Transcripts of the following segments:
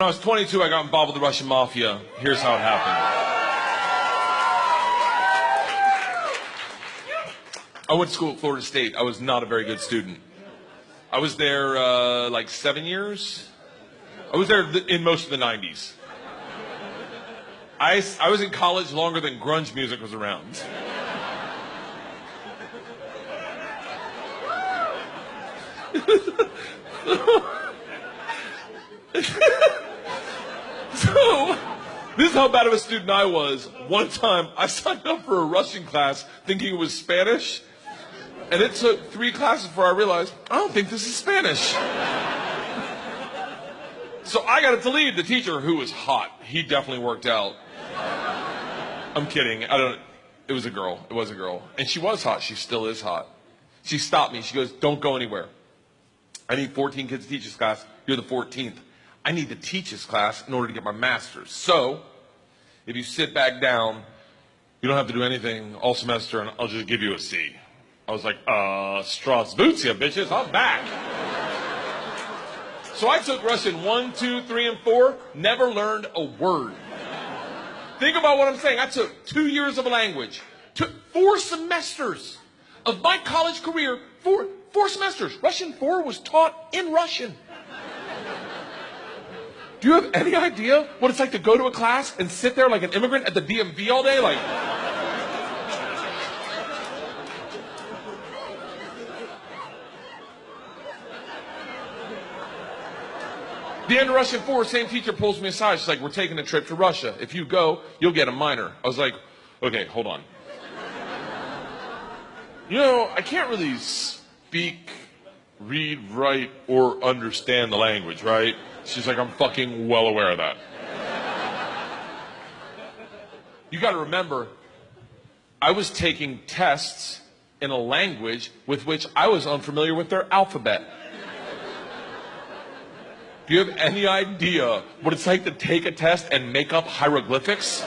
When I was 22, I got involved with the Russian mafia. Here's how it happened. I went to school at Florida State. I was not a very good student. I was there like 7 years. I was there in most of the 90s. I was in college longer than grunge music was around. So, this is how bad of a student I was. One time, I signed up for a Russian class thinking it was Spanish, and it took 3 classes before I realized, I don't think this is Spanish. So I got to leave the teacher, who was hot. He definitely worked out. I'm kidding. It was a girl. It was a girl. And she was hot. She still is hot. She stopped me. She goes, don't go anywhere. I need 14 kids to teach this class. You're the 14th. I need to teach this class in order to get my master's. So, if you sit back down, you don't have to do anything all semester, and I'll just give you a C. I was like, Strasvutia, bitches, I'm back. So I took Russian 1, 2, 3, and 4, never learned a word. Think about what I'm saying. I took 2 years of a language, took 4 semesters of my college career, 4 semesters. Russian 4 was taught in Russian. Do you have any idea what it's like to go to a class and sit there like an immigrant at the DMV all day? Like, the end of Russian 4, same teacher pulls me aside. She's like, we're taking a trip to Russia. If you go, you'll get a minor. I was like, okay, hold on. You know, I can't really speak, read, write, or understand the language, right? She's like, I'm fucking well aware of that. You gotta remember, I was taking tests in a language with which I was unfamiliar with their alphabet. Do you have any idea what it's like to take a test and make up hieroglyphics?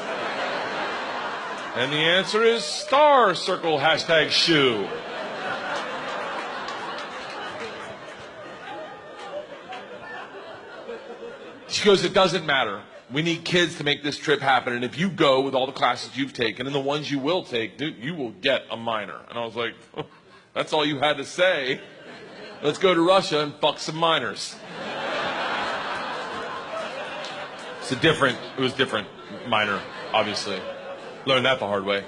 And the answer is star, circle, hashtag shoe. She goes, it doesn't matter. We need kids to make this trip happen. And if you go with all the classes you've taken and the ones you will take, dude, you will get a minor. And I was like, oh, that's all you had to say. Let's go to Russia and fuck some minors. It was different minor, obviously. Learned that the hard way.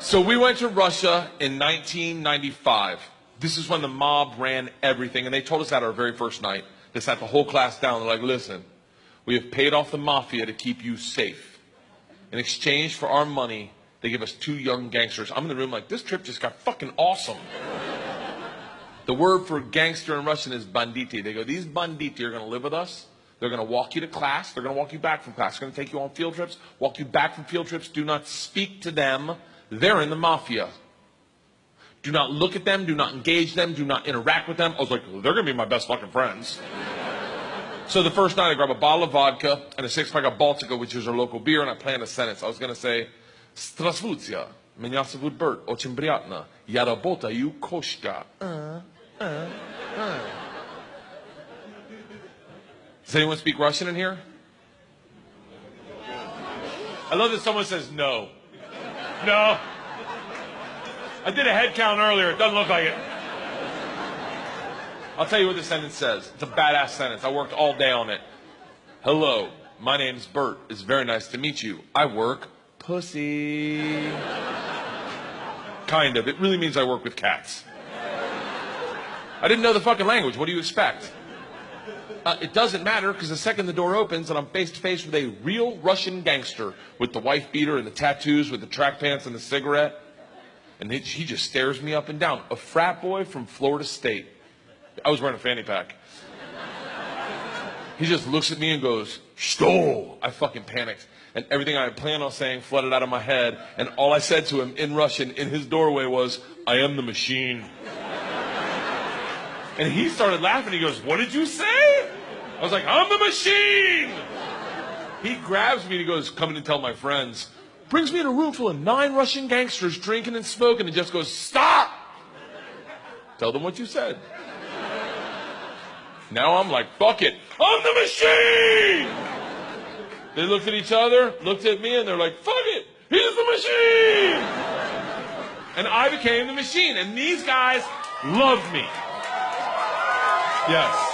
So we went to Russia in 1995. This is when the mob ran everything. And they told us that our very first night. They sat the whole class down. They're like, listen, we have paid off the mafia to keep you safe. In exchange for our money, they give us 2 young gangsters. I'm in the room like, this trip just got fucking awesome. The word for gangster in Russian is banditi. They go, these banditi are going to live with us. They're going to walk you to class. They're going to walk you back from class. They're going to take you on field trips, walk you back from field trips. Do not speak to them. They're in the mafia. Do not look at them. Do not engage them. Do not interact with them. I was like, well, they're going to be my best fucking friends. So the first night I grabbed a bottle of vodka and a 6-pack of Baltica, which is our local beer, and I planned a sentence. I was going to say, Strasvutia, меня зовут Bert, очень приятно, я работаю кошка. Does anyone speak Russian in here? I love that someone says no. No. I did a head count earlier. It doesn't look like it. I'll tell you what the sentence says. It's a badass sentence. I worked all day on it. Hello, my name's Bert. It's very nice to meet you. I work pussy. Kind of. It really means I work with cats. I didn't know the fucking language. What do you expect? It doesn't matter, because the second the door opens and I'm face to face with a real Russian gangster with the wife beater and the tattoos, with the track pants and the cigarette, and he just stares me up and down. A frat boy from Florida State. I was wearing a fanny pack. He just looks at me and goes, "Что?" I fucking panicked. And everything I had planned on saying flooded out of my head. And all I said to him in Russian in his doorway was, "I am the machine." And he started laughing. He goes, "What did you say?" I was like, "I'm the machine." He grabs me and he goes, "Come in and tell my friends." Brings me in a room full of 9 Russian gangsters drinking and smoking and just goes, "Stop! Tell them what you said." Now I'm like, fuck it, I'm the machine! They looked at each other, looked at me, and they're like, fuck it, he's the machine! And I became the machine, and these guys loved me. Yes.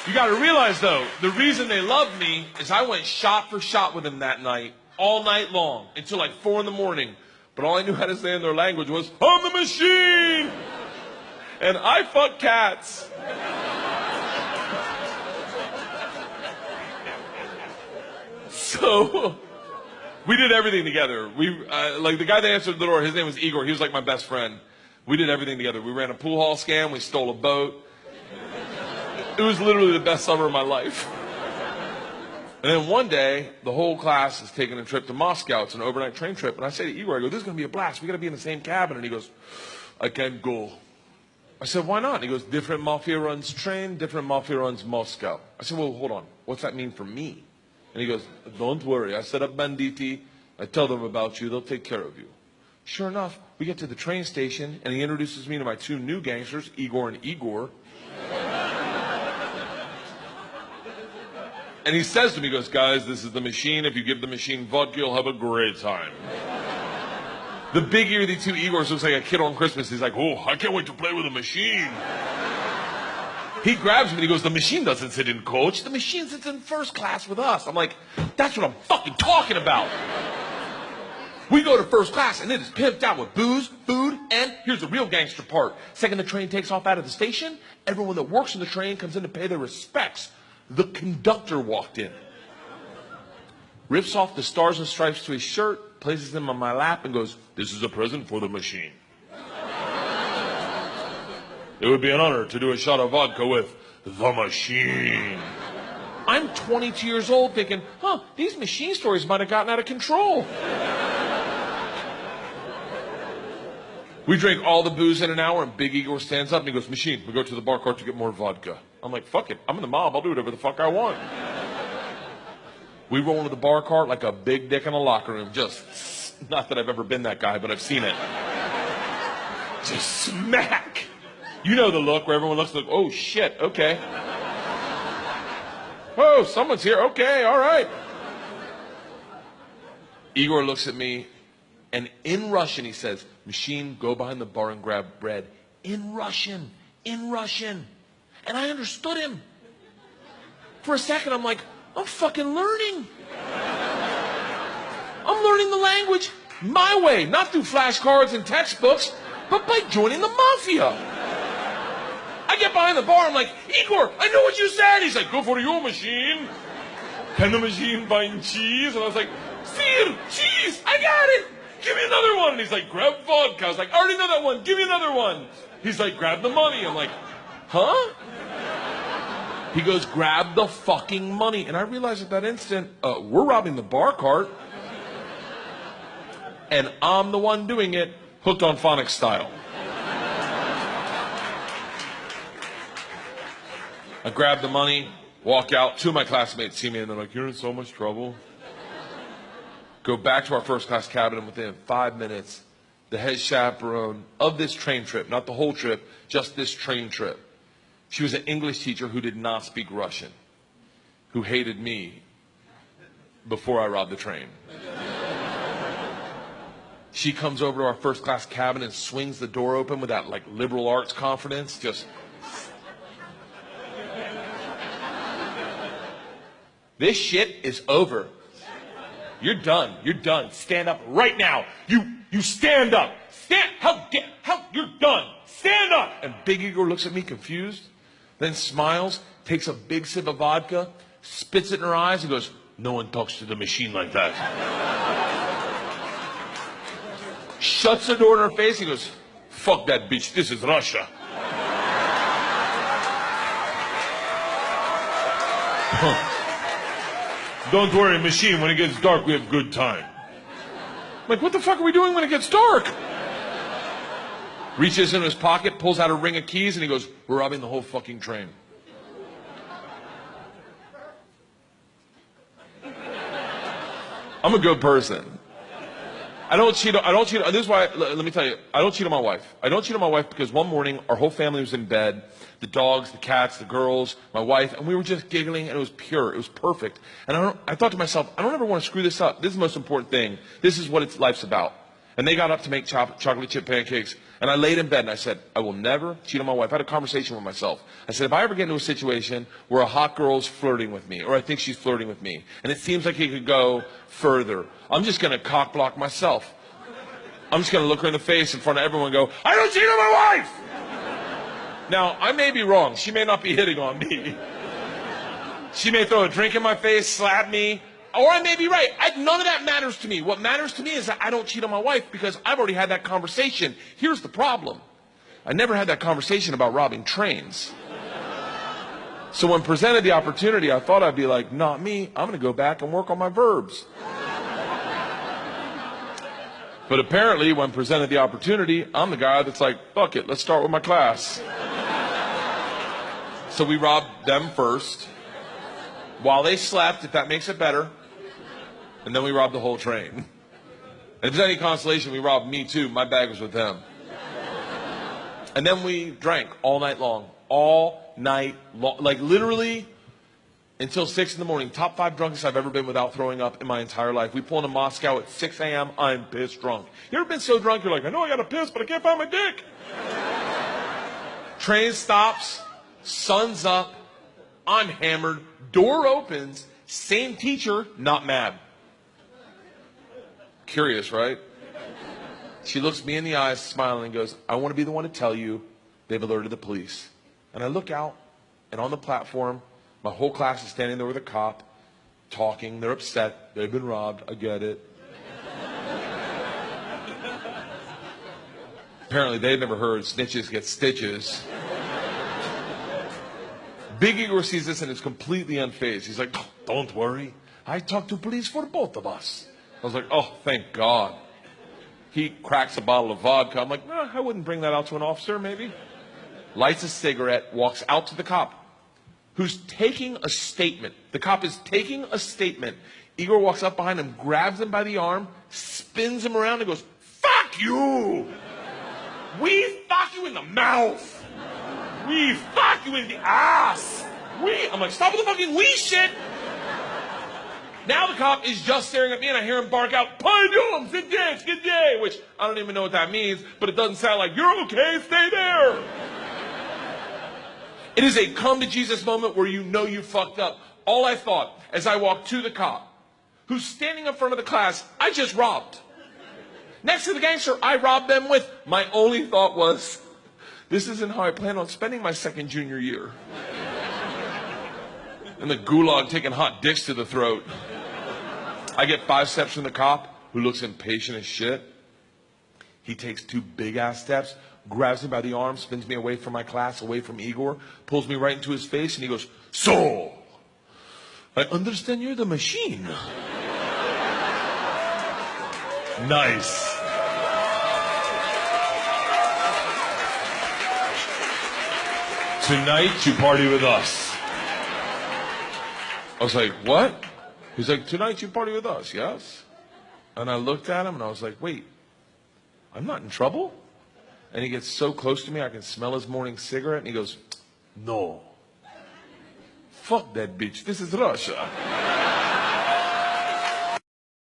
You got to realize, though, the reason they loved me is I went shot for shot with them that night, all night long, until like 4 in the morning. But all I knew how to say in their language was, I'm the machine! And I fuck cats. So, we did everything together. Like the guy that answered the door, his name was Igor. He was like my best friend. We did everything together. We ran a pool hall scam. We stole a boat. It was literally the best summer of my life. And then one day, the whole class is taking a trip to Moscow. It's an overnight train trip. And I say to Igor, I go, this is going to be a blast. We got to be in the same cabin. And he goes, I can't go. I said, why not? And he goes, different mafia runs train, different mafia runs Moscow. I said, well, hold on. What's that mean for me? And he goes, don't worry. I set up banditti. I tell them about you. They'll take care of you. Sure enough, we get to the train station, and he introduces me to my 2 new gangsters, Igor and Igor. And he says to me, he goes, guys, this is the machine. If you give the machine vodka, you'll have a great time. The big ear of the 2 Igors looks like a kid on Christmas. He's like, oh, I can't wait to play with a machine. He grabs me and he goes, the machine doesn't sit in coach. The machine sits in first class with us. I'm like, that's what I'm fucking talking about. We go to first class and it is pimped out with booze, food, and here's the real gangster part. Second the train takes off out of the station, everyone that works in the train comes in to pay their respects. The conductor walked in, rips off the stars and stripes to his shirt, places them on my lap, and goes, this is a present for the machine. It would be an honor to do a shot of vodka with the machine. I'm 22 years old thinking, these machine stories might have gotten out of control. We drink all the booze in an hour, and Big Igor stands up and he goes, machine, we go to the bar cart to get more vodka. I'm like, fuck it, I'm in the mob, I'll do whatever the fuck I want. We roll into the bar cart like a big dick in a locker room. Just, not that I've ever been that guy, but I've seen it. Just smack. You know the look where everyone looks like, oh shit, okay. Oh, someone's here, okay, all right. Igor looks at me, and in Russian he says, machine, go behind the bar and grab bread. In Russian. And I understood him. For a second, I'm like, I'm fucking learning. I'm learning the language my way, not through flashcards and textbooks, but by joining the mafia. I get behind the bar, I'm like, Igor, I know what you said. He's like, go for your machine. Can the machine find cheese? And I was like, Sir, cheese, I got it. Give me another one. And he's like, grab vodka. I was like, I already know that one. Give me another one. He's like, grab the money. I'm like, huh? He goes, grab the fucking money. And I realized at that instant, we're robbing the bar cart. And I'm the one doing it, hooked on phonics style. I grab the money, walk out. 2 of my classmates see me and they're like, you're in so much trouble. Go back to our first class cabin, and within 5 minutes, the head chaperone of this train trip, not the whole trip, just this train trip, she was an English teacher who did not speak Russian, who hated me before I robbed the train. She comes over to our first class cabin and swings the door open with that like liberal arts confidence, just... This shit is over. You're done. You're done. Stand up right now. You stand up. You're done. Stand up. And Big Igor looks at me confused, then smiles, takes a big sip of vodka, spits it in her eyes, and goes, no one talks to the machine like that. Shuts the door in her face, and goes, fuck that bitch. This is Russia. Don't worry, machine, when it gets dark, we have good time. I'm like, what the fuck are we doing when it gets dark? Reaches into his pocket, pulls out a ring of keys, and he goes, we're robbing the whole fucking train. I'm a good person. I don't cheat. This is why, let me tell you, I don't cheat on my wife. I don't cheat on my wife because one morning our whole family was in bed. The dogs, the cats, the girls, my wife, and we were just giggling, and it was pure. It was perfect. And I thought to myself, I don't ever want to screw this up. This is the most important thing. This is what life's about. And they got up to make chocolate chip pancakes. And I laid in bed and I said, I will never cheat on my wife. I had a conversation with myself. I said, if I ever get into a situation where a hot girl's flirting with me, or I think she's flirting with me, and it seems like it could go further, I'm just going to cock block myself. I'm just going to look her in the face in front of everyone and go, I don't cheat on my wife! Now, I may be wrong. She may not be hitting on me. She may throw a drink in my face, slap me, or I may be right. None of that matters to me. What matters to me is that I don't cheat on my wife because I've already had that conversation. Here's the problem. I never had that conversation about robbing trains. So when presented the opportunity, I thought I'd be like, not me. I'm going to go back and work on my verbs. But apparently, when presented the opportunity, I'm the guy that's like, fuck it, let's start with my class. So we robbed them first, while they slept, if that makes it better. And then we robbed the whole train. And if there's any consolation, we robbed me too. My bag was with them. And then we drank all night long. All night long. Like literally until 6 in the morning. Top 5 drunkest I've ever been without throwing up in my entire life. We pull into Moscow at 6 a.m. I'm pissed drunk. You ever been so drunk you're like, I know I got to piss, but I can't find my dick. Train stops. Sun's up. I'm hammered. Door opens. Same teacher, not mad. Curious, right? She looks me in the eyes, smiling, and goes, I want to be the one to tell you they've alerted the police. And I look out, and on the platform, my whole class is standing there with a cop, talking. They're upset. They've been robbed. I get it. Apparently, they've never heard snitches get stitches. Big Igor sees this and is completely unfazed. He's like, oh, don't worry. I talked to police for both of us. I was like, oh, thank God. He cracks a bottle of vodka. I'm like, I wouldn't bring that out to an officer, maybe. Lights a cigarette, walks out to the cop, who's taking a statement. The cop is taking a statement. Igor walks up behind him, grabs him by the arm, spins him around, and goes, fuck you! We fuck you in the mouth! We fuck you in the ass! I'm like, stop with the fucking we shit! Now the cop is just staring at me and I hear him bark out, Pardon, good day, which I don't even know what that means, but it doesn't sound like, you're okay, stay there. It is a come to Jesus moment where you know you fucked up. All I thought as I walked to the cop, who's standing in front of the class I just robbed. Next to the gangster I robbed them with, my only thought was, this isn't how I plan on spending my second junior year. And the gulag taking hot dicks to the throat. I get 5 steps from the cop, who looks impatient as shit. He takes 2 big-ass steps, grabs me by the arm, spins me away from my class, away from Igor, pulls me right into his face, and he goes, so, I understand you're the machine. Nice. Tonight, you party with us. I was like, what? He's like, tonight you party with us, yes? And I looked at him and I was like, wait, I'm not in trouble? And he gets so close to me, I can smell his morning cigarette, and he goes, no. Fuck that bitch, this is Russia.